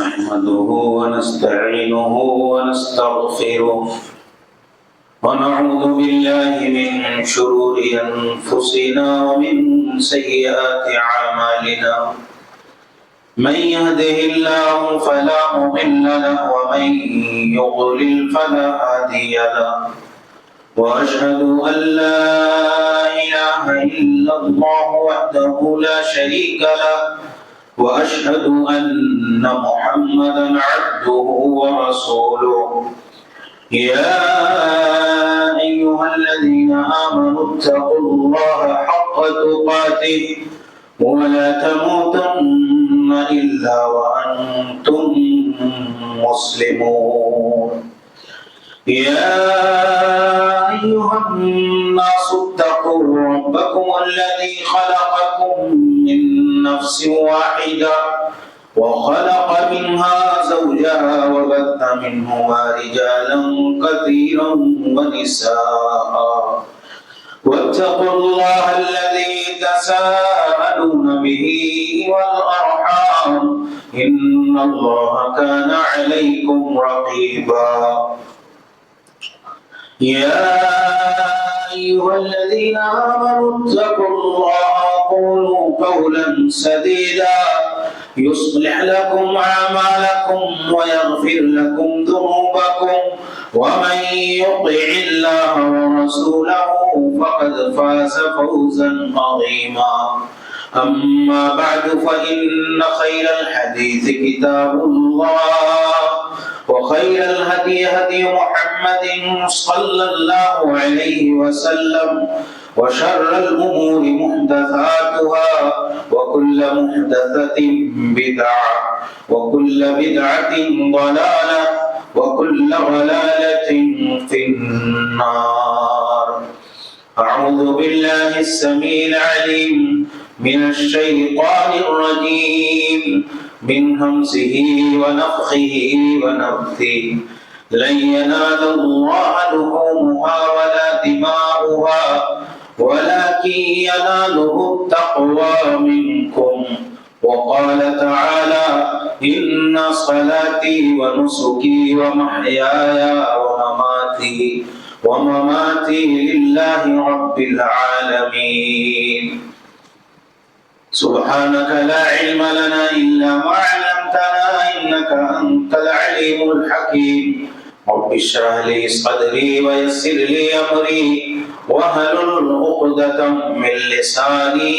نحمده ونستعينه ونستغفره ونعوذ بالله من شرور أنفسنا ومن سيئات أعمالنا من يهده الله فلا مضل له ومن يضلل فلا هادي له وأشهد أن لا إله إلا الله وحده لا شريك له وأشهد أن محمدا عبده ورسوله يا أيها الذين آمنوا اتقوا الله حق تقاته ولا تموتن إلا وأنتم مسلمون يا أيها الناس اتقوا ربكم الذي خلقكم من نفس واحدة وخلق منها زوجها وبث منهما رجالا كثيرا ونساء واتقوا الله الذي تساءلون به والأرحام إن الله كان عليكم رقيبا يا أيها الذين آمنوا اتقوا الله وقولوا قولا سديدا يصلح لكم أعمالكم ويغفر لكم ذنوبكم ومن يطع الله ورسوله فقد فاز فوزا عظيما أما بعد فإن خير الحديث كتاب الله وخير الهدي هدي محمد صلى الله عليه وسلم وشر الأمور محدثاتها وكل محدثة بدعة وكل بدعة ضلالة وكل ضلالة في النار. أعوذ بالله السميع العليم من الشيطان الرجيم من همزه ونفخه ونفثه لن ينال الله لحومها ولا دماؤها ولكن يناله التقوى منكم وقال تعالى إن صلاتي ونسكي ومحياي ومماتي لله رب العالمين سبحانك لا علم لنا إلا ما علمتنا إنك أنت العليم الحكيم رب اشرح لي صدري ويسر لي أمري واحلل عقدة من لساني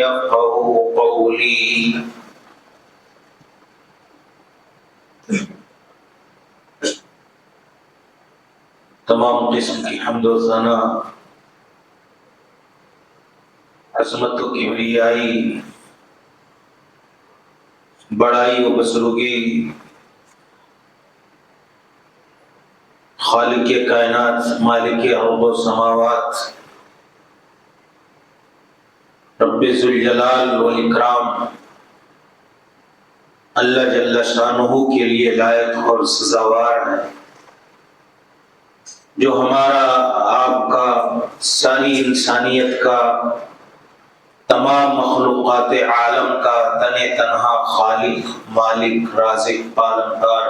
يفقهوا قولي. تمام قسم کی حمد و ثنا عظمت و کبریائی بڑائی و بزرگی خالق کائنات مالک ارض و سماوات رب ذوالجلال والاکرام اللہ جل شانہ کے لیے لائق اور سزاوار ہے، جو ہمارا آپ کا ساری انسانیت کا تمام مخلوقات عالم کا تن تنہا خالق مالک رازق پالنہار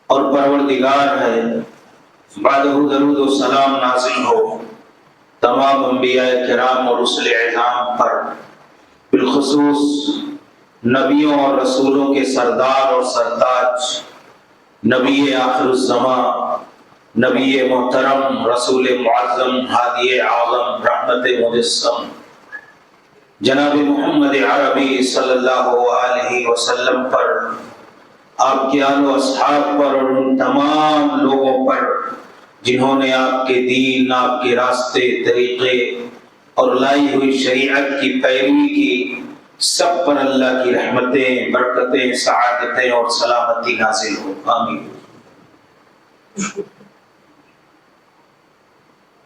اور پروردگار ہے۔ بعدہ درود و سلام نازل ہو تمام انبیاء کرام اور رسل اعظام پر، بالخصوص نبیوں اور رسولوں کے سردار اور سرتاج نبی آخر الزمان، نبی محترم، رسول معظم، ہادی اعظم، رحمت مجسم جناب محمد عربی صلی اللہ علیہ وسلم پر، آپ کے آل و اصحاب پر اور ان تمام لوگوں پر جنہوں نے آپ کے دین، آپ کے راستے، طریقے اور لائی ہوئی شریعت کی پیروی کی، سب پر اللہ کی رحمتیں، برکتیں، سعادتیں اور سلامتی نازل ہو، آمین۔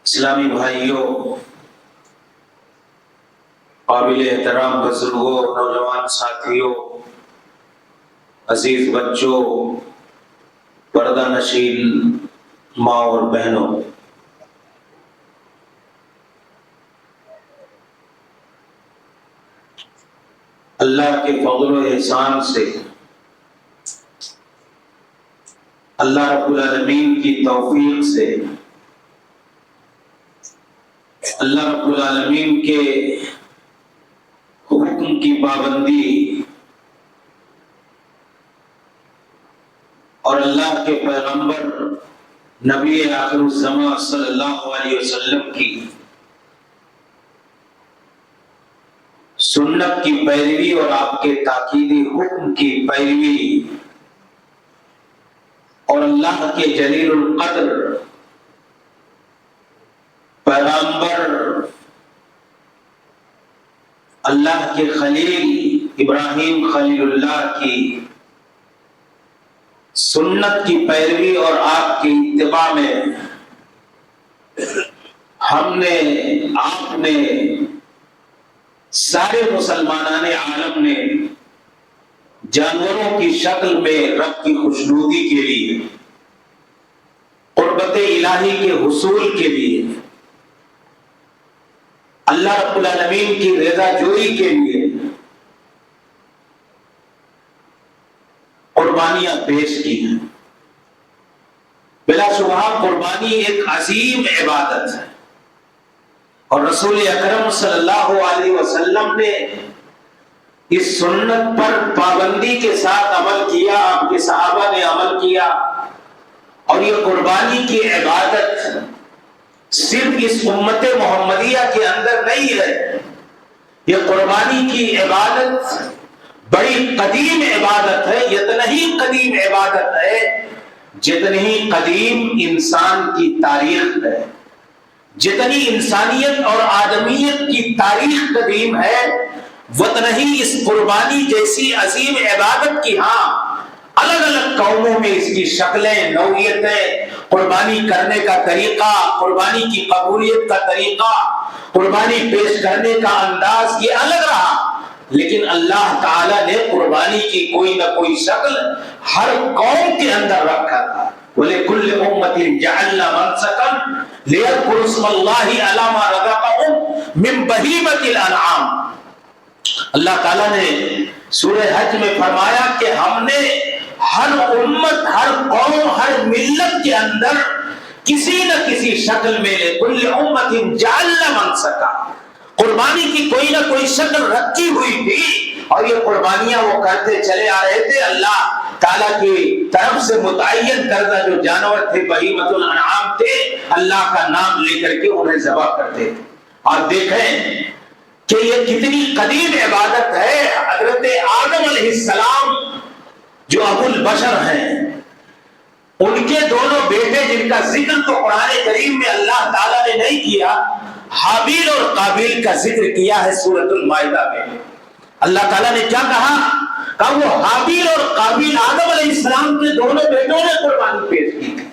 اسلامی بھائیوں، قابل احترام بزرگوں، نوجوان ساتھیوں، عزیز بچوں، پردہ نشین ماں اور بہنوں، اللہ کے فضل و احسان سے اللہ رب العالمین کی توفیق سے اللہ رب العالمین کے حکم کی پابندی اور اللہ کے پیغمبر نبی آخر الزمان صلی اللہ علیہ وسلم کی سنت کی پیروی اور آپ کے تاکیدی حکم کی پیروی اور اللہ کے جلیل القدر پیغمبر اللہ کے خلیل ابراہیم خلیل اللہ کی سنت کی پیروی اور آپ کی اتباع میں ہم نے آپ نے سارے مسلمانان عالم نے جانوروں کی شکل میں رب کی خوشنودی کے لیے قربت الہی کے حصول کے لیے اللہ رب العالمین کی رضا جوئی کے لیے قربانیاں پیش کی ہیں۔ بلا شبہ قربانی ایک عظیم عبادت ہے اور رسول اکرم صلی اللہ علیہ وسلم نے اس سنت پر پابندی کے ساتھ عمل کیا، آپ کے صحابہ نے عمل کیا، اور یہ قربانی کی عبادت صرف اس امت محمدیہ کے اندر نہیں ہے، یہ قربانی کی عبادت بڑی قدیم عبادت ہے، اتنا ہی قدیم عبادت ہے جتنی ہی قدیم انسان کی تاریخ ہے، جتنی انسانیت اور آدمیت کی تاریخ قدیم ہے اتنا ہی اس قربانی جیسی عظیم عبادت کی الگ الگ قوموں میں اس کی شکلیں، نوعیتیں، قربانی کرنے کا طریقہ، قربانی کی قبولیت کا طریقہ، قربانی پیش کرنے کا انداز یہ الگ رہا، لیکن اللہ تعالیٰ نے قربانی کی کوئی نہ کوئی شکل ہر قوم کے اندر رکھا تھا۔ وَلِكُلِّ أُمَّةٍ جَعَلْنَا مَنْسَكًا لِيَذْكُرُوا اسْمَ اللَّهِ عَلَىٰ مَا رَزَقَهُم مِّن بَهِيمَةِ الْأَنْعَامِ۔ اللہ تعالیٰ نے سورہ حج میں فرمایا کہ ہم نے ہر امت، ہر قوم، ہر ملت کے اندر کسی نہ کسی شکل میں لِكُلِّ أُمَّةٍ جَعَلْنَا مَنْسَكًا قربانی کی کوئی نہ کوئی شکل رکھی ہوئی تھی، اور یہ قربانیاں وہ کرتے چلے آ رہے تھے۔ اللہ تعالیٰ کی طرف سے متعین کردہ جو جانور تھے بہیمۃ الانعام تھے، اللہ کا نام لے کر کے انہیں ذبح کرتے تھے۔ آپ دیکھیں کہ یہ کتنی قدیم عبادت ہے۔ حضرت آدم علیہ السلام جو ابو البشر ہیں، ان کے دونوں بیٹے جن کا ذکر تو قرآن کریم میں اللہ تعالیٰ نے نہیں کیا، حابیل اور قابیل کا ذکر کیا ہے سورۃ المائدہ میں۔ اللہ تعالیٰ نے کیا کہا وہ حابیل اور قابیل آدم علیہ السلام کے دونوں بیٹوں نے قربانی پیش کی تھی۔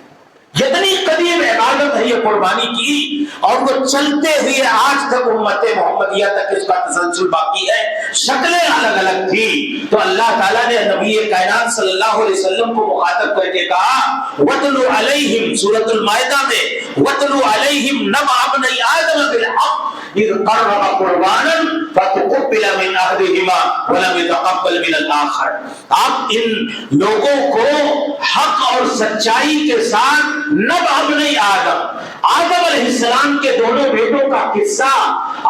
جتنی قدیم عبادت ہے یہ قربانی کی، اور وہ چلتے ہوئے آج تک امت محمدیہ تک اس کا تسلسل باقی ہے۔ شکلیں الگ الگ تھی، تو اللہ تعالیٰ نے نبی کائنات صلی اللہ علیہ وسلم کو مخاطب کر کے کہا وَاتْلُ عَلَيْهِمْ سورۃ المائدہ میں وَاتْلُ عَلَيْهِمْ نَبَأَ ابْنَيْ آدَمَ بِالْحَقِّ إِذْ قَرَّبَا قُرْبَانًا فَتُقُبِّلَ مِنْ أَحَدِهِمَا وَلَمْ يَتَقَبَّلْ مِنَ الْآخَرِ۔ آپ ان لوگوں کو حق اور سچائی کے ساتھ نبأ ابنی آدم، آدم علیہ السلام کے دونوں بیٹوں کا قصہ،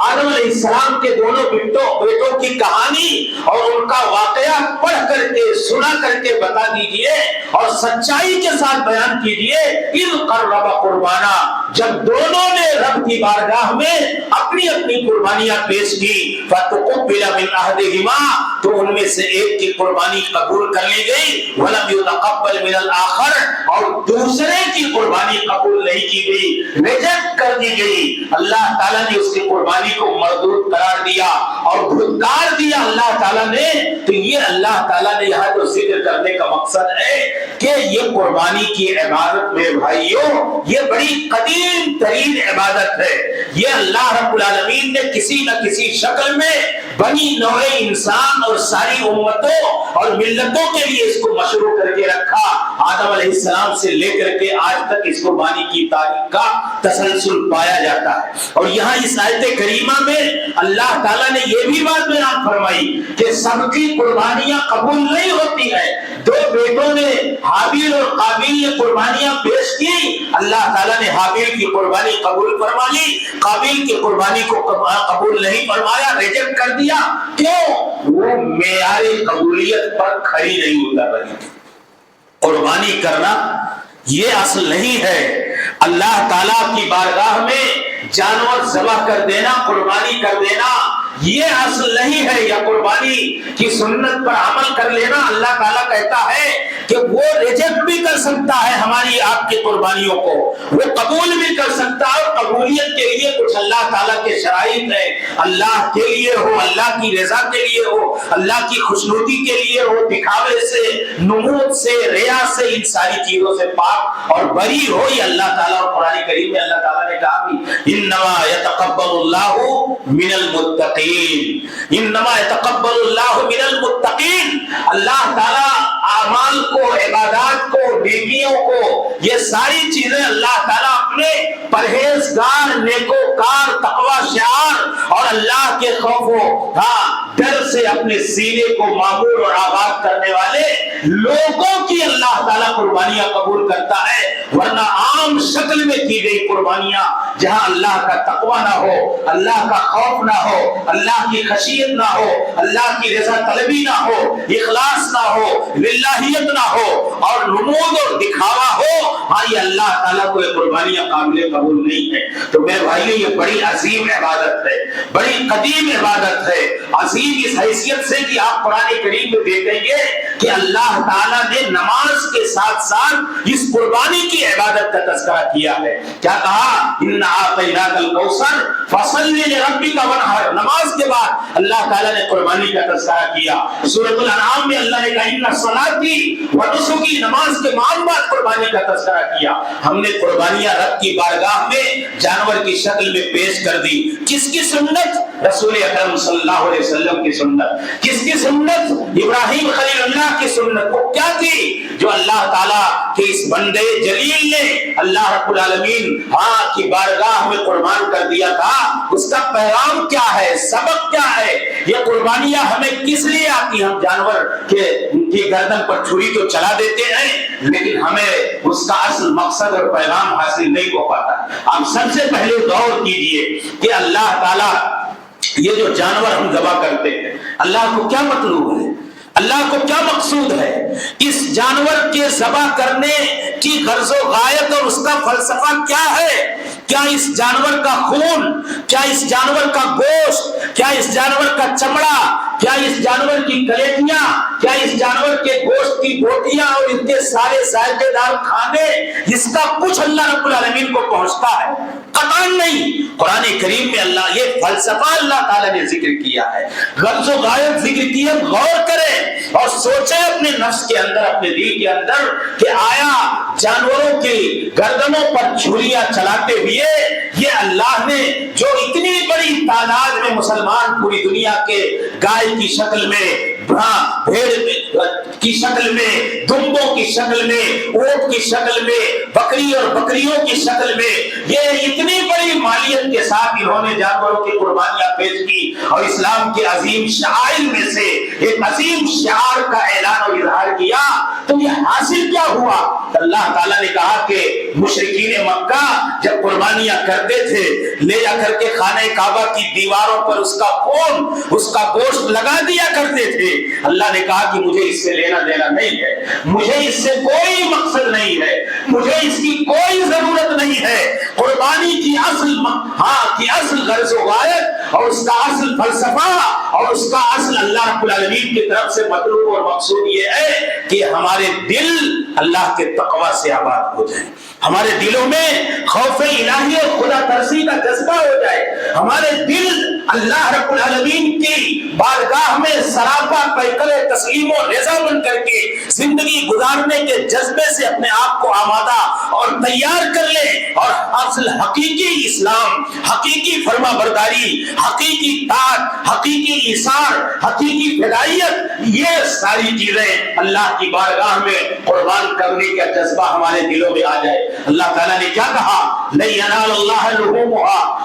آدم علیہ السلام کے دونوں بیٹوں کی کہانی اور ان کا واقعہ پڑھ کر کے، سنا کر کے بتا دیجئے اور سچائی کے ساتھ بیان کیجئے۔ اِذْ قَرَّبَ قُرْبَانًا، جب دونوں نے رب کی بارگاہ میں اپنی اپنی قربانیاں پیش کی، فَتُقُبِّلَ مِنْ أَحَدِهِمَا، تو ان میں سے ایک کی قربانی قبول کر لی گئی، وَلَمْ يُتَقَبَّلْ مِنَ الْآخَرِ، اور دوسرے کی قربانی قبول نہیں کی گئی، ریجیکٹ کر دی گئی۔ اللہ تعالیٰ نے اس کی قربانی کو مردود قرار دیا اور دھتکار دیا اللہ تعالیٰ نے۔ تو یہ اللہ تعالیٰ نے یہاں جو ذکر کرنے کا مقصد ہے کہ یہ قربانی کی عبادت میں بھائیوں یہ بڑی قدیم ترین عبادت ہے۔ یہ اللہ رب العالمین نے کسی نہ کسی شکل میں بنی نوع انسان اور ساری امتوں اور ملتوں کے لیے اس کو مشروع کر کے رکھا. آدم علیہ السلام سے لے کر کے آج تک اس قربانی کی تاریخ کا تسلسل پایا جاتا ہے. اور یہاں اس آیت کریمہ میں اللہ تعالیٰ نے یہ بھی بات بیان فرمائی کہ سب کی قربانیاں قبول نہیں ہوتی ہے. دو بیٹوں نے حابیل اور قابیل نے قربانیاں پیش کی, اللہ تعالیٰ نے حابیل کی قربانی قبول فرما لی, قابیل کی قربانی کو قبول نہیں فرمایا, ریجیکٹ کر دیا. کیوں؟ وہ معیار قبولیت پر کھڑی نہیں ہوتا بنی. قربانی کرنا یہ اصل نہیں ہے. اللہ تعالیٰ کی بارگاہ میں جانور ذبح کر دینا, قربانی کر دینا یہ اصل نہیں ہے. یا قربانی کی سنت پر عمل کر لینا, اللہ تعالیٰ کہتا ہے کہ وہ ریجیکٹ بھی کر سکتا ہے ہماری آپ کی قربانیوں کو, وہ قبول بھی کر سکتا ہے. اور قبولیت کے لیے کچھ اللہ تعالیٰ کے شرائط ہیں. اللہ کے لیے ہو, اللہ کی رضا کے لیے ہو, اللہ کی خوشنودی کے لیے ہو, دکھاوے سے, نمود سے, ریا سے, ان ساری چیزوں سے پاک اور بری ہو. یہ اللہ تعالیٰ اور قرآن کریم میں اللہ تعالیٰ نے کہا بھی انما یتقبل اللہ من المتقین, انما یتقبل اللہ من المتقین. اللہ تعالیٰ اعمال کو, عبادات کو, نیکیوں کو, یہ ساری چیزیں اللہ تعالیٰ اپنے پرہیزگار, نیکوکار, تقوی شعار اور اللہ کے خوف و ڈر سے اپنے سینے کو معمور اور آباد کرنے والے لوگوں کی اللہ تعالیٰ قربانیاں قبول کرتا ہے. ورنہ عام شکل میں کی گئی قربانیاں جہاں اللہ کا تقوی نہ ہو, اللہ کا خوف نہ ہو, اللہ کی خشیت نہ ہو, اللہ کی رضا طلبی نہ ہو, اخلاص نہ ہو, للہیت نہ ہو اور نمود اور دکھاوا ہو, ہاں یہ اللہ تعالیٰ کو یہ قربانیاں قابل قبول نہیں ہے. تو میرے بھائیو یہ بڑی عظیم عبادت ہے, بڑی قدیم عبادت ہے, عظیم اس حیثیت سے کہ آپ قرآن کریم میں دیکھیں گے کہ اللہ تعالیٰ نے نماز کے ساتھ ساتھ اس قربانی کی عبادت کا تذکرہ کیا ہے. کیا کہا؟ اِنَّا أَعْطَيْنَاكَ الْكَوْثَرَ فَصَلِّ لِرَبِّكَ وَانْحَرْ. نماز کے بعد اللہ تعالیٰ نے قربانی کا تذکرہ کیا. سورۃ الانعام میں اللہ نے کہا اِنَّ صَلَاتِي وَنُسُكِي, نماز کے بعد قربانی کا تذکرہ کیا. ہم نے قربانیاں رب کی بارگاہ میں جانور کی شکل میں پیش کر دی. کس کی سنت؟ رسول اکرم صلی اللہ علیہ وسلم کی سنت. کس کی سنت؟ ابراہیم خلیل اللہ کی سنت. وہ کیا تھی جو اللہ تعالیٰ کے اس بندے جلیل نے اللہ رب العالمین کی بارگاہ میں قربان کر دیا تھا؟ اس کا پیغام کیا ہے, سبق کیا ہے؟ یہ قربانیاں ہمیں کس لیے آتی؟ ہم جانور کی گردن پر چھری تو چلا دیتے ہیں لیکن ہمیں اس کا اصل مقصد اور پیغام حاصل نہیں ہو پاتا. آپ سب سے پہلے غور کیجئے کہ اللہ تعالیٰ یہ جو جانور ہم ذبح کرتے ہیں اللہ کو کیا مطلوب ہے, اللہ کو کیا مقصود ہے؟ اس جانور کے ذبح کرنے کی غرض و غایت اور اس کا فلسفہ کیا ہے؟ کیا اس جانور کا خون, کیا اس جانور کا گوشت, کیا اس جانور کا چمڑا, کیا اس جانور کی کلیجیاں, کیا اس جانور کے گوشت کی بوٹیاں اور ان کے سارے ذائقے دار کھانے, اس کا کچھ اللہ رب العالمین کو پہنچتا ہے؟ قطعاً نہیں. قرآن کریم میں اللہ یہ فلسفہ اللہ تعالیٰ نے ذکر کیا ہے, غرض و غایت ذکر کی ہے. غور کریں اور سوچیں اپنے نفس کے اندر, اپنے دل کے اندر کہ آیا جانوروں کی گردنوں پر چھریاں چلاتے ہوئے یہ اللہ نے جو اتنی بڑی تعداد میں مسلمان پوری دنیا کے گائے کی شکل میں, بھیڑ کی شکل میں, دمبوں کی شکل میں, اونٹ کی شکل میں, بکری اور بکریوں کی شکل میں, یہ اتنی بڑی مالیت کے ساتھ انہوں نے جانوروں کی قربانیاں پیش کی اور اسلام کے عظیم شعائر میں سے ایک عظیم شعار کا اعلان اور اظہار کیا. تو یہ حاصل کیا ہوا؟ اللہ تعالیٰ نے کہا کہ مشرکین مکہ جب قربانیاں کرتے تھے لے جا کر کے خانہ کعبہ کی دیواروں پر اس کا خون, اس کا گوشت لگا دیا کرتے تھے. اللہ نے کہا کہ مجھے اس سے لینا دینا نہیں ہے, مجھے اس سے کوئی مقصد نہیں ہے, مجھے اس کی کوئی ضرورت نہیں ہے. قربانی کی اصل غرض و غایت اور اس کا اصل فلسفہ اور اس کا اصل اللہ رب العالمین کی طرف سے مطلوب اور مقصود یہ ہے کہ ہمارے دل اللہ کے تقوی سے آباد ہو جائیں, ہمارے دلوں میں خوف الہی اور خدا ترسی کا جذبہ ہو جائے, ہمارے دل اللہ رب العالمین کی بارگاہ میں سراپا پیکر تسلیم و رضا بن کر کے زندگی گزارنے کے جذبے سے اپنے آپ کو آمادہ اور تیار کر لیں، اور اصل حقیقی اسلام، حقیقی فرما برداری، حقیقی طاعت، حقیقی ایثار، حقیقی فدائیت، یہ ساری چیزیں اللہ کی بارگاہ میں قربان کرنے کا جذبہ ہمارے دلوں میں آ جائے۔ اللہ تعالیٰ نے کیا کہا؟ لَن يَنَالَ اللَّهَ لُحُومُهَا